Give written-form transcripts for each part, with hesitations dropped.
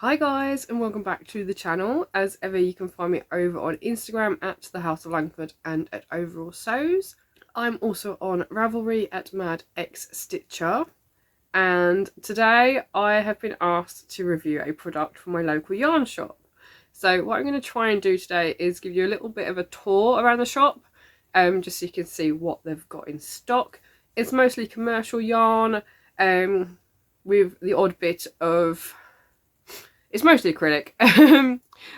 Hi guys, and welcome back to the channel. As ever, you can find me over on Instagram at the House of Langford and at Overall Sews. I'm also on Ravelry at Mad X Stitcher, and today I have been asked to review a product from my local yarn shop. So what I'm going to try and do today is give you a little bit of a tour around the shop, just so you can see what they've got in stock. It's mostly commercial yarn, with the odd bit of... It's mostly acrylic,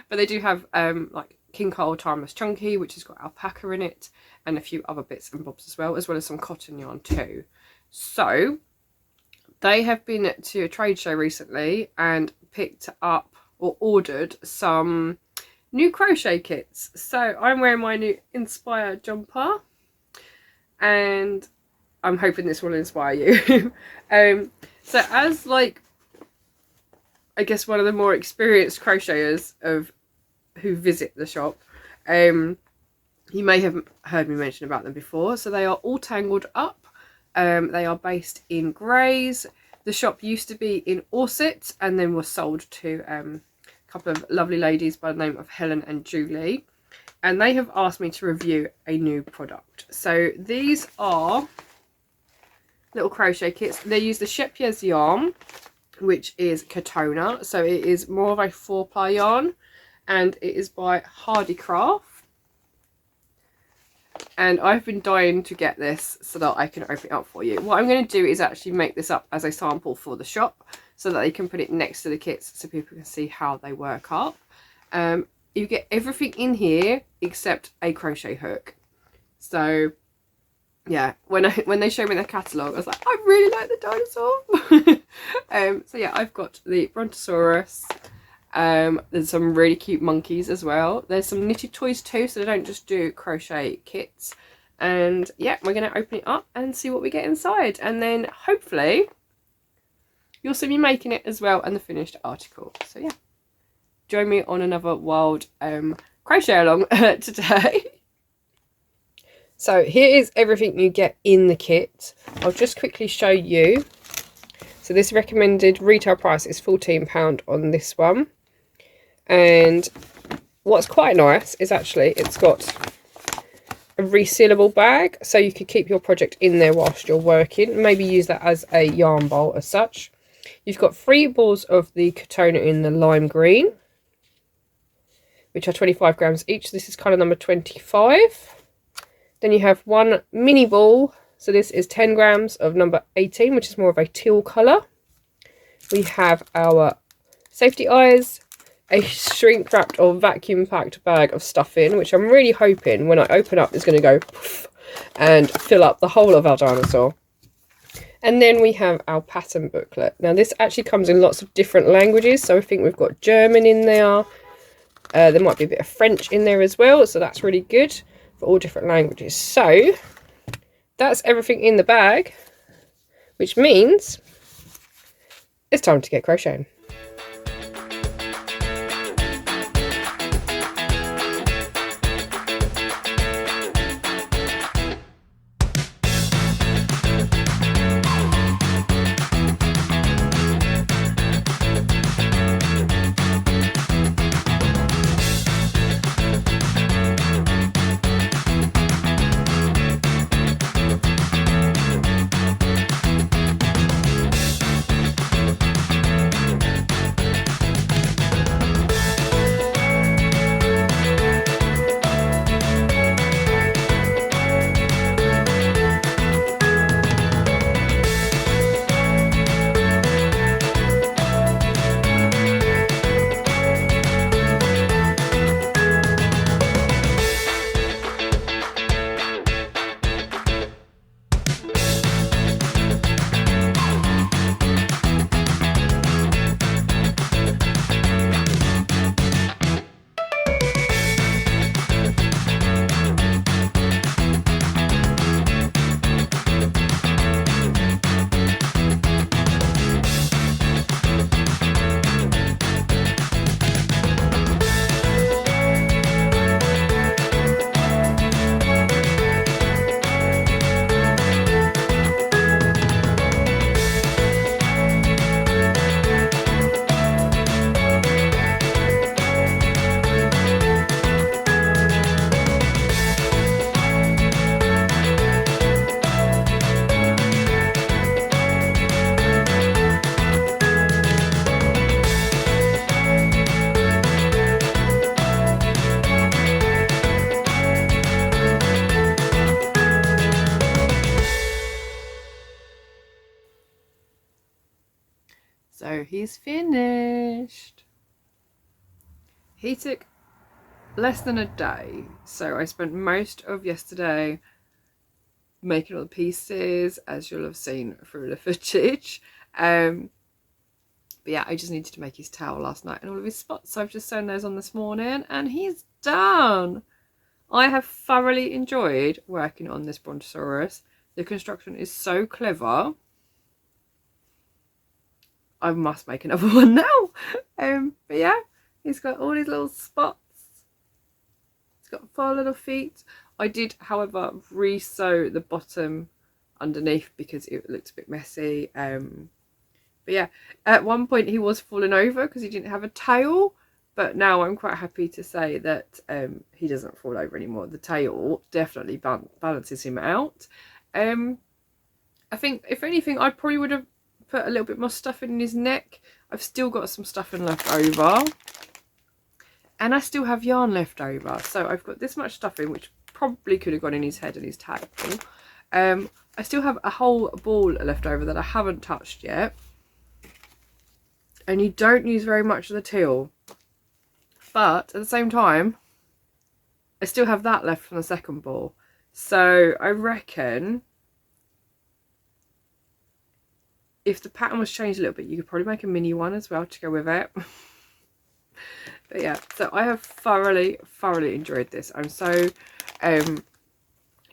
but they do have like King Cole Timeless Chunky, which has got alpaca in it, and a few other bits and bobs as well as some cotton yarn too. So they have been to a trade show recently and picked up or ordered some new crochet kits. So I'm wearing my new Inspire jumper, and I'm hoping this will inspire you. So as like, I guess one of the more experienced crocheters who visit the shop, you may have heard me mention about them before. So they are all tangled up. They are based in Grays. The shop used to be in Orsett and then was sold to a couple of lovely ladies by the name of Helen and Julie. And they have asked me to review a new product. So these are little crochet kits. They use the Shepyez yarn, which is Katona, so it is more of a 4-ply yarn, and it is by Hardycraft. And I've been dying to get this so that I can open it up for you. What I'm going to do is actually make this up as a sample for the shop so that they can put it next to the kits so people can see how they work up. You get everything in here except a crochet hook. So yeah, when they showed me the catalogue, I was like, I really like the dinosaur. So yeah, I've got the Brontosaurus. There's some really cute monkeys as well. There's some knitted toys too, so they don't just do crochet kits. And yeah, we're going to open it up and see what we get inside. And then hopefully you'll see me making it as well and the finished article. So yeah, join me on another wild crochet along today. So here is everything you get in the kit. I'll just quickly show you. So this recommended retail price is £14 on this one. And what's quite nice is actually it's got a resealable bag. So you could keep your project in there whilst you're working. Maybe use that as a yarn bowl as such. You've got 3 balls of the Katona in the lime green, which are 25 grams each. This is colour number 25. Then you have 1 mini ball, so this is 10 grams of number 18, which is more of a teal colour. We have our safety eyes, a shrink wrapped or vacuum packed bag of stuffing, which I'm really hoping when I open up is going to go poof and fill up the whole of our dinosaur. And then we have our pattern booklet. Now this actually comes in lots of different languages, so I think we've got German in there. There might be a bit of French in there as well, so that's really good. For all different languages. So that's everything in the bag, which means it's time to get crocheting. go, he's finished. He took less than a day, so I spent most of yesterday making all the pieces, as you'll have seen through the footage. But yeah, I just needed to make his tail last night and all of his spots, so I've just sewn those on this morning and he's done. I have thoroughly enjoyed working on this Brontosaurus. The construction is so clever. I must make another one now. But yeah, he's got all his little spots. He's got 4 little feet. I did, however, re-sew the bottom underneath because it looked a bit messy. But yeah, at one point he was falling over because he didn't have a tail. But now I'm quite happy to say that he doesn't fall over anymore. The tail definitely balances him out. I think, if anything, I probably would have put a little bit more stuffing in his neck. I've still got some stuffing left over. And I still have yarn left over. So I've got this much stuffing, which probably could have gone in his head and his tail. I still have a whole ball left over that I haven't touched yet. And you don't use very much of the teal. But at the same time, I still have that left from the second ball. So I reckon if the pattern was changed a little bit, you could probably make a mini one as well to go with it. But yeah, so I have thoroughly enjoyed this. I'm so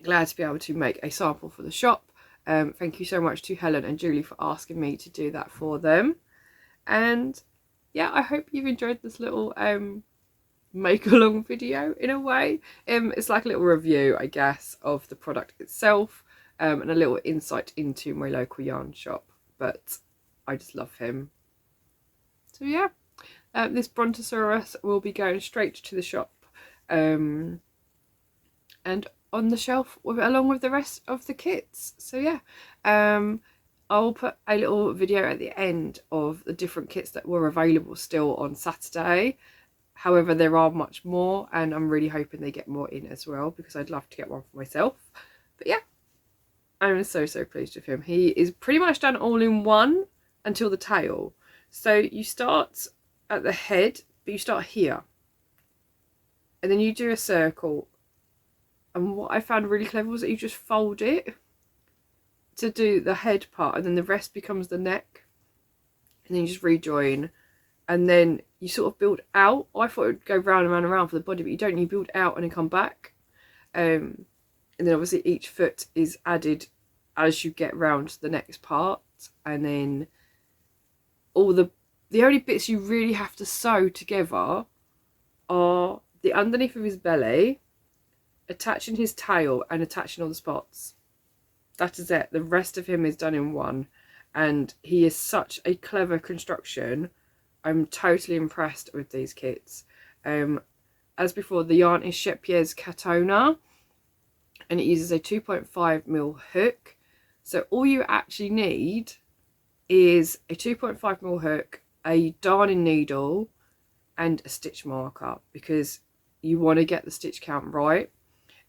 glad to be able to make a sample for the shop. Thank you so much to Helen and Julie for asking me to do that for them. And yeah, I hope you've enjoyed this little make along video in a way. It's like a little review, I guess, of the product itself, and a little insight into my local yarn shop. But I just love him. So yeah, this Brontosaurus will be going straight to the shop and on the shelf along with the rest of the kits. So yeah, I'll put a little video at the end of the different kits that were available still on Saturday. However, there are much more and I'm really hoping they get more in as well because I'd love to get one for myself. But yeah, I'm so pleased with him. He is pretty much done all in one until the tail. So you start at the head, but you start here. And then you do a circle. And what I found really clever was that you just fold it to do the head part, and then the rest becomes the neck. And then you just rejoin. And then you sort of build out. I thought it would go round and round and round for the body, but you don't. You build out and then come back. And then obviously each foot is added as you get round to the next part. And then all the only bits you really have to sew together are the underneath of his belly, attaching his tail and attaching all the spots. That is it. The rest of him is done in one. And he is such a clever construction. I'm totally impressed with these kits. As before, the yarn is Shepier's Katona. And it uses a 2.5mm hook. So all you actually need is a 2.5mm hook, a darning needle, and a stitch marker, because you want to get the stitch count right.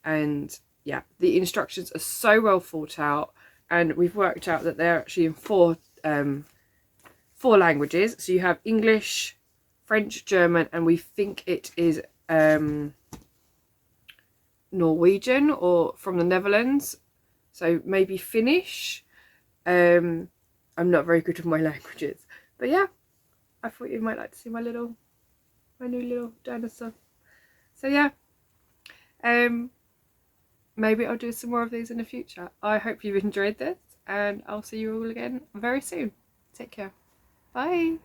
And yeah, the instructions are so well thought out, and we've worked out that they're actually in four languages. So you have English, French, German, and we think it is Norwegian or from the Netherlands, so maybe Finnish. I'm not very good with my languages, but yeah, I thought you might like to see my new little dinosaur. So yeah, maybe I'll do some more of these in the future. I hope you've enjoyed this, and I'll see you all again very soon. Take care. Bye.